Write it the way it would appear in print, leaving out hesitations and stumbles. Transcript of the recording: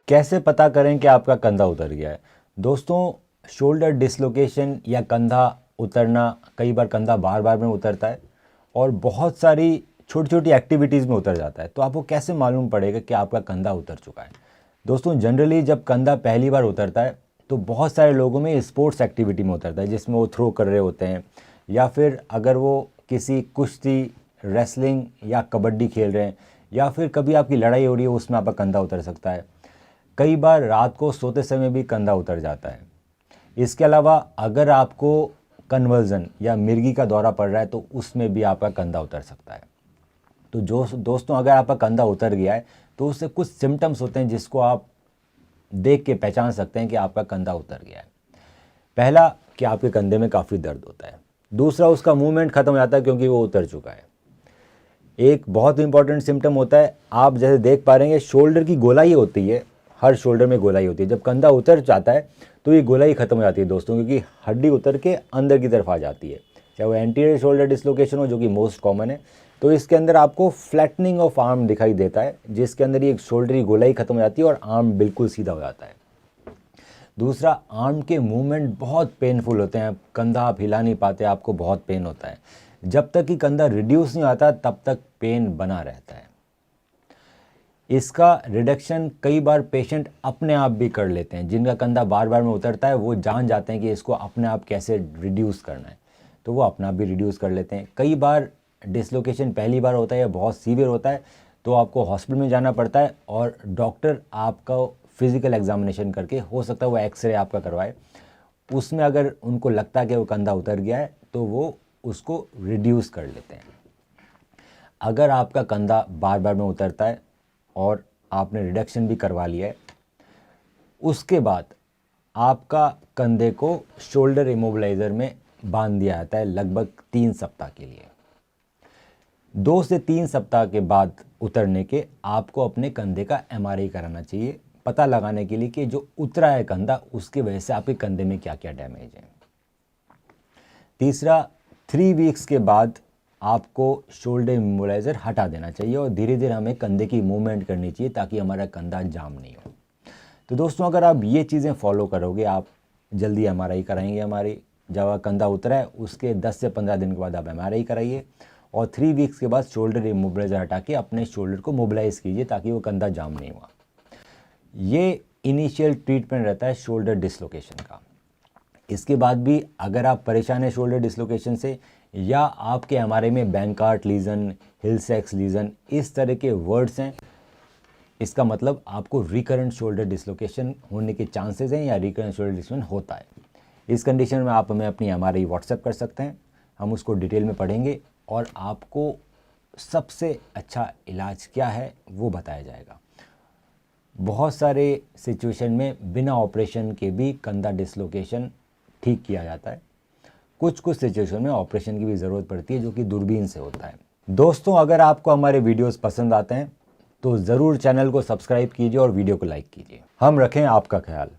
कैसे पता करें कि आपका कंधा उतर गया है? दोस्तों, शोल्डर डिसलोकेशन या कंधा उतरना, कई बार कंधा बार बार में उतरता है और बहुत सारी छोटी छोटी एक्टिविटीज़ में उतर जाता है। तो आपको कैसे मालूम पड़ेगा कि आपका कंधा उतर चुका है? दोस्तों, जनरली जब कंधा पहली बार उतरता है तो बहुत सारे लोगों में स्पोर्ट्स एक्टिविटी में उतरता है, जिसमें वो थ्रो कर रहे होते हैं, या फिर अगर वो किसी कुश्ती, रेसलिंग या कबड्डी खेल रहे हैं, या फिर कभी आपकी लड़ाई हो रही है, उसमें आपका कंधा उतर सकता है। कई बार रात को सोते समय भी कंधा उतर जाता है। इसके अलावा अगर आपको कन्वर्जन या मिर्गी का दौरा पड़ रहा है तो उसमें भी आपका कंधा उतर सकता है। तो जो दोस्तों, अगर आपका कंधा उतर गया है तो उससे कुछ सिम्टम्स होते हैं जिसको आप देख के पहचान सकते हैं कि आपका कंधा उतर गया है। पहला, कि आपके कंधे में काफ़ी दर्द होता है। दूसरा, उसका मूवमेंट खत्म हो जाता है क्योंकि वो उतर चुका है। एक बहुत इंपॉर्टेंट सिम्टम होता है, आप जैसे देख पा रहे हैं, शोल्डर की गोलाई होती है, हर शोल्डर में गोलाई होती है। जब कंधा उतर जाता है तो ये गोलाई खत्म हो जाती है दोस्तों, क्योंकि हड्डी उतर के अंदर की तरफ आ जाती है। चाहे वो एंटीरियर शोल्डर डिसलोकेशन हो, जो कि मोस्ट कॉमन है, तो इसके अंदर आपको फ्लैटनिंग ऑफ आर्म दिखाई देता है, जिसके अंदर ये शोल्डर की गोलाई खत्म हो जाती है और आर्म बिल्कुल सीधा हो जाता है। दूसरा, आर्म के मूवमेंट बहुत पेनफुल होते हैं, कंधा आप हिला नहीं पाते, आपको बहुत पेन होता है। जब तक कि कंधा रिड्यूस नहीं आता तब तक पेन बना रहता है। इसका रिडक्शन कई बार पेशेंट अपने आप भी कर लेते हैं। जिनका कंधा बार बार में उतरता है वो जान जाते हैं कि इसको अपने आप कैसे रिड्यूस करना है, तो वो अपना आप भी रिड्यूस कर लेते हैं। कई बार डिसलोकेशन पहली बार होता है या बहुत सीवियर होता है तो आपको हॉस्पिटल में जाना पड़ता है और डॉक्टर आपका फिज़िकल एग्जामिनेशन करके, हो सकता है वो एक्सरे आपका करवाए, उसमें अगर उनको लगता है कि वो कंधा उतर गया है तो वो उसको रिड्यूस कर लेते हैं। अगर आपका कंधा बार बार में उतरता है और आपने रिडक्शन भी करवा लिया है, उसके बाद आपका कंधे को शोल्डर इमोबिलाइज़र में बांध दिया जाता है लगभग 3 सप्ताह के लिए। 2 से 3 सप्ताह के बाद उतरने के आपको अपने कंधे का एमआरआई कराना चाहिए, पता लगाने के लिए कि जो उतरा है कंधा, उसकी वजह से आपके कंधे में क्या क्या डैमेज है। तीसरा, 3 वीक्स के बाद आपको शोल्डर इमोबिलाइज़र हटा देना चाहिए और धीरे धीरे हमें कंधे की मूवमेंट करनी चाहिए ताकि हमारा कंधा जाम नहीं हो। तो दोस्तों, अगर आप ये चीज़ें फॉलो करोगे, आप जल्दी एमआरआई कराएंगे। हमारी जब कंधा उतरा है उसके 10 से 15 दिन के बाद आप एमआरआई कराइए और 3 वीक्स के बाद शोल्डर इमोबिलाइज़र हटा के अपने शोल्डर को मोबिलाइज़ कीजिए ताकि वो कंधा जाम नहीं हुआ। ये इनिशियल ट्रीटमेंट रहता है शोल्डर डिसलोकेशन का। इसके बाद भी अगर आप परेशान हैं शोल्डर डिसलोकेशन से, या आपके एमआरआई में बैंकार्ट लीजन, हिल-सैक्स लीजन, इस तरह के वर्ड्स हैं, इसका मतलब आपको रिकरेंट शोल्डर डिसलोकेशन होने के चांसेस हैं या रिकरेंट शोल्डर डिसलोकेशन होता है। इस कंडीशन में आप हमें अपनी एमआरआई व्हाट्सएप कर सकते हैं, हम उसको डिटेल में पढ़ेंगे और आपको सबसे अच्छा इलाज क्या है वो बताया जाएगा। बहुत सारे सिचुएशन में बिना ऑपरेशन के भी कंधा डिसलोकेशन ठीक किया जाता है। कुछ कुछ सिचुएशन में ऑपरेशन की भी ज़रूरत पड़ती है, जो कि दूरबीन से होता है। दोस्तों, अगर आपको हमारे वीडियोस पसंद आते हैं तो ज़रूर चैनल को सब्सक्राइब कीजिए और वीडियो को लाइक कीजिए। हम रखें आपका ख्याल।